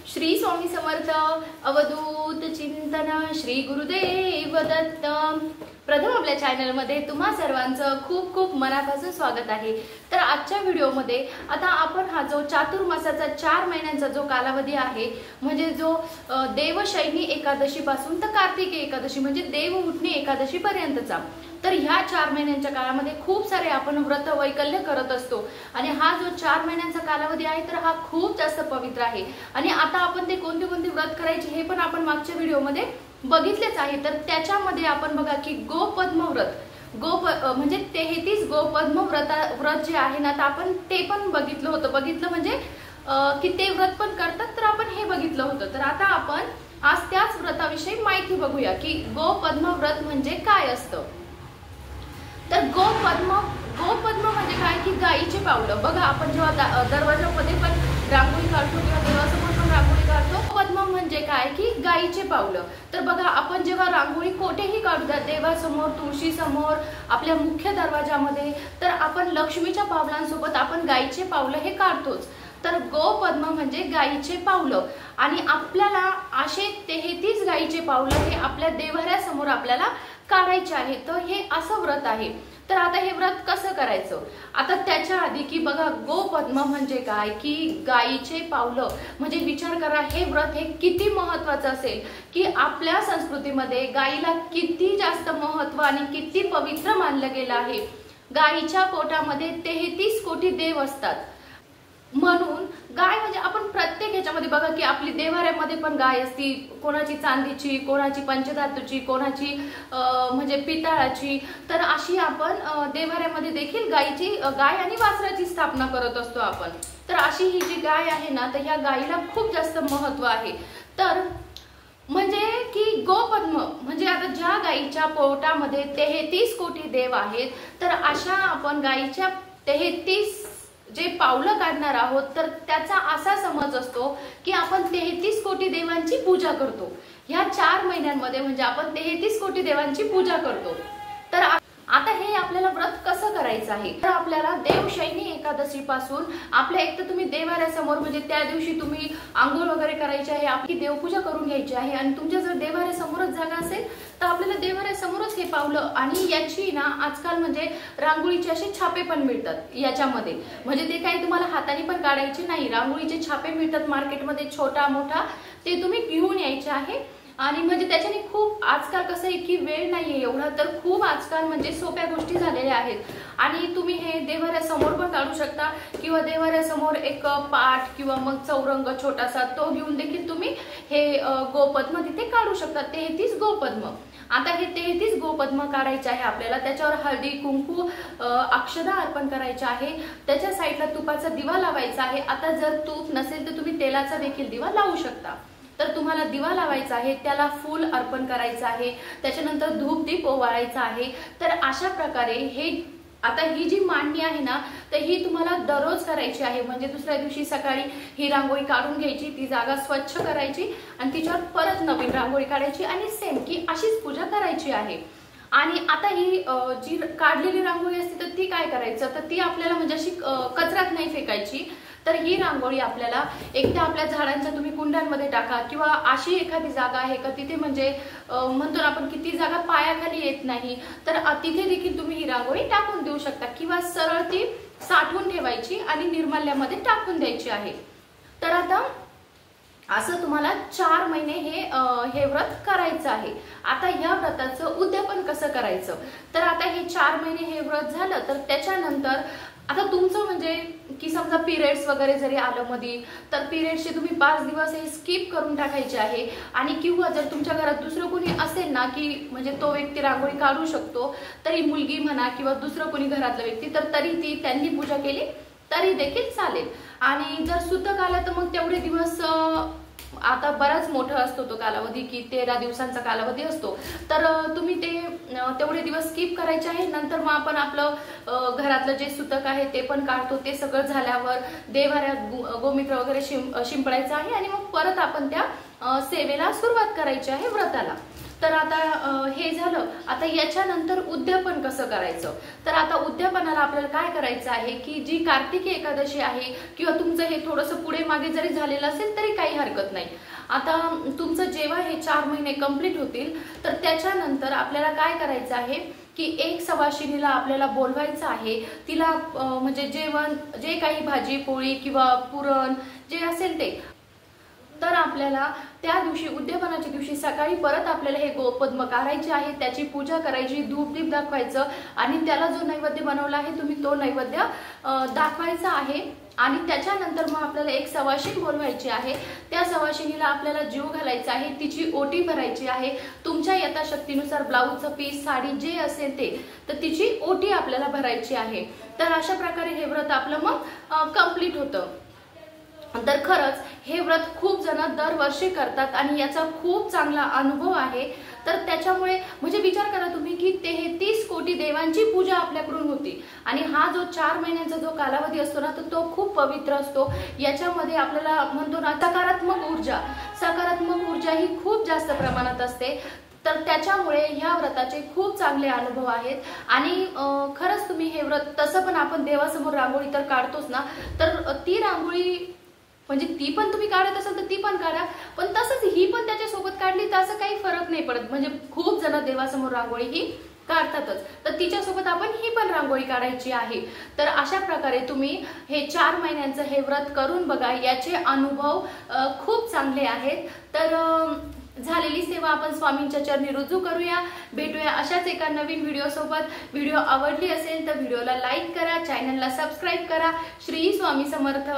श्री स्वामी समर्थ अवधूत चिंतन श्री गुरुदेव दत्त। प्रथम आपल्या चॅनल मध्ये तुम्हा सर्वांचं खूप खूप मनापासून स्वागत आहे। तर आजच्या व्हिडिओ मध्ये आता आपण हा जो चातुर्मासाचा 4 महिन्यांचा जो कालावधी आहे, म्हणजे जो देवशयनी एकादशी पासून तर कार्तिकी एकादशी म्हणजे देव उठणे एकादशी पर्यंतचा, तर ह्या 4 महिन्यांच्या काळामध्ये खूप सारे आपण व्रत वैकल्य करत असतो आणि हा जो 4 महिन्यांचा कालावधी आहे तर हा खूप जास्त पवित्र आहे। आणि आता आपण ते कोणते कोणते व्रत करायचे हे पण आपण मागच्या व्हिडिओ मध्ये बघितलेच आहे। तर त्याच्यामध्ये आपण बघा की गोपद्म व्रत म्हणजे 33 गोपद्म व्रत जे आहे ना, तर आपण ते पण बघितलं म्हणजे की ते व्रत पण करतात, तर आपण हे बघितलं होतं। तर आता आपण आज त्याच व्रताविषयी माहिती बघूया की गोपद्म व्रत म्हणजे काय असतं। तर गोपद्म म्हणजे काय की गायीचे पावलं। बघा आपण जेव्हा दरवाजामध्ये पण रांगोळी काढतो किंवा देवासमोर पण रांगोळी काढतो, गोपद्म म्हणजे काय की गायीचे पावलं। तर बघा आपण जेव्हा रांगोळी कोठेही काढतो, देवासमोर, तुळशी समोर, आपल्या मुख्य दरवाजामध्ये, तर आपण लक्ष्मीच्या पावलांसोबत आपण गायीचे पावलं हे काढतोच। तर गोपद्म म्हणजे गायीचे पावलं आणि आपल्याला असे 33 गायीचे पावलं हे आपल्या देवाऱ्यासमोर आपल्याला काढायचे आहे। तर हे असं व्रत आहे। तर आता हे व्रत कसं करायचं, आता त्याच्या आधी की बघा गोपद्म म्हणजे काय की गायीचे पावलं, म्हणजे विचार करा हे व्रत हे किती महत्त्वाचं असेल, की आपल्या संस्कृतीमध्ये गायीला किती जास्त महत्त्व आणि किती पवित्र मानलं गेलं आहे। गायीच्या पोटामध्ये 33 कोटी देव असतात, म्हणून गाय म्हणजे आपण प्रत्येक ह्याच्यामध्ये बघा की आपली देवाऱ्यामध्ये पण गाय असती, कोणाची चांदीची, कोणाची पंचधातूची, कोणाची म्हणजे पितळाची। तर अशी आपण देवाऱ्यामध्ये देखील गाय आणि वासराची स्थापना करत असतो आपण। तर अशी ही जी गाय आहे ना, तर ह्या गायीला खूप जास्त महत्त्व आहे। तर म्हणजे की गोपद्म म्हणजे आता ज्या गायीच्या पोटामध्ये 33 कोटी देव आहेत, तर अशा आपण गायीच्या 33 जे पावलं काढणार आहोत, तर त्याचा असा समज असतो की आपण 33 कोटी देवांची पूजा करतो ह्या 4 महिन्यांमध्ये, म्हणजे आपण 33 कोटी देवांची पूजा करतो। तर आता हे आपल्याला व्रत कसं करायचं आहे, तर आपल्याला देवशयनी एकादशी पासून आपल्या एक तर तुम्ही देवाऱ्यासमोर, म्हणजे त्या दिवशी तुम्ही आंघोळ वगैरे करायची आहे, आपली देवपूजा करून घ्यायची आहे आणि तुमच्या जर देवाऱ्यासमोरच जागा असेल तर आपल्याला देवाऱ्यासमोरच हे पावलं, आणि याची ना आजकाल म्हणजे रांगोळीचे असे छापे पण मिळतात याच्यामध्ये, म्हणजे ते काही तुम्हाला हाताने पण काढायचे नाही, रांगोळीचे छापे मिळतात मार्केटमध्ये छोटा मोठा, ते तुम्ही घेऊन यायचे आहे। आणि म्हणजे त्याच्याने खूप आजकाल कसं आहे की वेळ नाहीये एवढा, तर खूप आजकाल म्हणजे सोप्या गोष्टी झालेल्या आहेत आणि तुम्ही हे देवाऱ्यासमोर पण काढू शकता किंवा देवाऱ्यासमोर एक पाट किंवा मग चौरंग छोटासा तो घेऊन देखील तुम्ही हे गोपद्म तिथे काढू शकता, 33 गोपद्म। आता हे 33 गोपद्म काढायचे आहे आपल्याला, त्याच्यावर हळदी कुंकू अक्षदा अर्पण करायचे आहे, त्याच्या साईडला तुपाचा दिवा लावायचा आहे। आता जर तूप नसेल तर तुम्ही तेलाचा देखील दिवा लावू शकता। तर तुम्हाला दिवा लावायचा आहे, त्याला फूल अर्पण करायचं आहे, त्याच्यानंतर धूप दीप ओवाळायचा आहे। तर अशा प्रकारे हे आता ही जी मांडणी आहे ना, तर ही तुम्हाला दररोज करायची आहे, म्हणजे दुसऱ्या दिवशी सकाळी ही रांगोळी काढून घ्यायची, ती जागा स्वच्छ करायची आणि तिच्यावर परत नवीन रांगोळी काढायची आणि सेम की अशीच पूजा करायची आहे। आणि आता ही जी काढलेली रांगोळी असते तर ती काय करायचं, तर ती आपल्याला म्हणजे अशी कचऱ्यात नाही फेकायची, तर ही रांगोळी आपल्याला एकदा आपल्या झाडांच्या तुम्ही कुंड्यांमध्ये टाका किंवा अशी एखादी जागा आहे का तिथे म्हणजे म्हणतो ना आपण की ती जागा पायाखाली येत नाही, तर तिथे देखील तुम्ही ही रांगोळी टाकून देऊ शकता किंवा सरळ ती साठवून ठेवायची आणि निर्माल्यामध्ये टाकून द्यायची आहे। तर आता असं तुम्हाला 4 महिने हे व्रत करायचं आहे। आता या व्रताचं उद्यापन कसं करायचं, तर आता हे 4 महिने हे व्रत झालं, तर त्याच्यानंतर आता तुमचं म्हणजे की समजा पिरियड्स वगैरे जरी आलं मध्ये, तर पिरियड्सचे तुम्ही 5 दिवस हे स्किप करून टाकायचे आहे। आणि किंवा जर तुमच्या घरात दुसरं कोणी असेल ना की म्हणजे तो व्यक्ती रांगोळी काढू शकतो, तरी मुलगी म्हणा किंवा दुसरं कोणी घरातला व्यक्ती, तर तरी त्यांनी पूजा केली तरी देखील चालेल। आणि जर सुतक आला तर मग तेवढे दिवस, आता बराच मोठा असतो तो कालावधी की 13 दिवसांचा कालावधी असतो, तर तुम्ही तेवढे दिवस स्किप करायचे आहे। नंतर मग आपण आपलं घरातलं जे सुतक आहे ते पण काढतो, ते सगळं झाल्यावर देवाऱ्यात गोमित्र वगैरे शिंपडायचं आहे आणि मग परत आपण त्या सेवेला सुरुवात करायची आहे व्रताला। तर आता हे झालं. आता याच्यानंतर उद्यापन कसं करायचं, तर आता उद्यापनाला आपल्याला काय करायचं आहे की जी कार्तिकी एकादशी आहे किंवा तुमचं हे थोडंसं पुढे मागे जरी झालेलं असेल तरी काही हरकत नाही. आता तुमचं जेव्हा हे 4 महिने कंप्लीट होतील तर त्याच्यानंतर आपल्याला काय करायचं आहे की एक सवाशिनीला आपल्याला बोलवायचं आहे. तिला म्हणजे जेवण जे काही भाजी पोळी किंवा पुरण जे असेल ते, तर आपल्याला त्या दिवशी उद्यापनाच्या दिवशी सकाळी परत आपल्याला हे गोपद्म काढायचे आहे, त्याची पूजा करायची, धूप दीप दाखवायचं आणि त्याला जो नैवेद्य बनवला आहे तुम्ही तो नैवेद्य दाखवायचा आहे. आणि त्याच्यानंतर मग आपल्याला एक सवाशीण बोलवायची आहे. त्या सवाशिनीला आपल्याला जीव घालायचा आहे, तिची ओटी भरायची आहे. तुमच्या यथाशक्तीनुसार ब्लाऊजचं पीस साडी जे असेल ते, तर तिची ओटी आपल्याला भरायची आहे. तर अशा प्रकारे हे व्रत आपलं मग कंप्लीट होतं. तर खरंच हे व्रत खूप जण दरवर्षी करतात आणि याचा खूप चांगला अनुभव आहे. तर त्याच्यामुळे म्हणजे विचार करा तुम्ही की 33 कोटी देवांची पूजा आपल्याकडून होती आणि हा जो 4 महिन्यांचा जो कालावधी असतो ना, तर तो खूप पवित्र असतो. याच्यामध्ये आपल्याला म्हणतो ना सकारात्मक ऊर्जा ही खूप जास्त प्रमाणात असते. तर त्याच्यामुळे ह्या व्रताचे खूप चांगले अनुभव आहेत. आणि खरंच तुम्ही हे व्रत तसं पण आपण देवासमोर रांगोळी तर काढतोच ना, तर ती रांगोळी म्हणजे ती पण तुम्ही काढत असाल तर ती पण काढा, पण तसंच ही पण त्याच्यासोबत काढली तर असं काही फरक नाही पडत. म्हणजे खूप जण देवासमोर रांगोळी ही काढतातच, तर तिच्यासोबत आपण ही पण रांगोळी काढायची आहे. तर अशा प्रकारे तुम्ही हे 4 महिन्यांचं हे व्रत करून बघा, याचे अनुभव खूप चांगले आहेत. तर झालेली सेवा आपण स्वामींच्या चरणी रुजू करूया. भेटूया अशाच एका नवीन व्हिडिओ सोबत. व्हिडिओ आवडली असेल तर व्हिडिओला लाईक करा, चॅनलला सबस्क्राईब करा. श्री स्वामी समर्थ.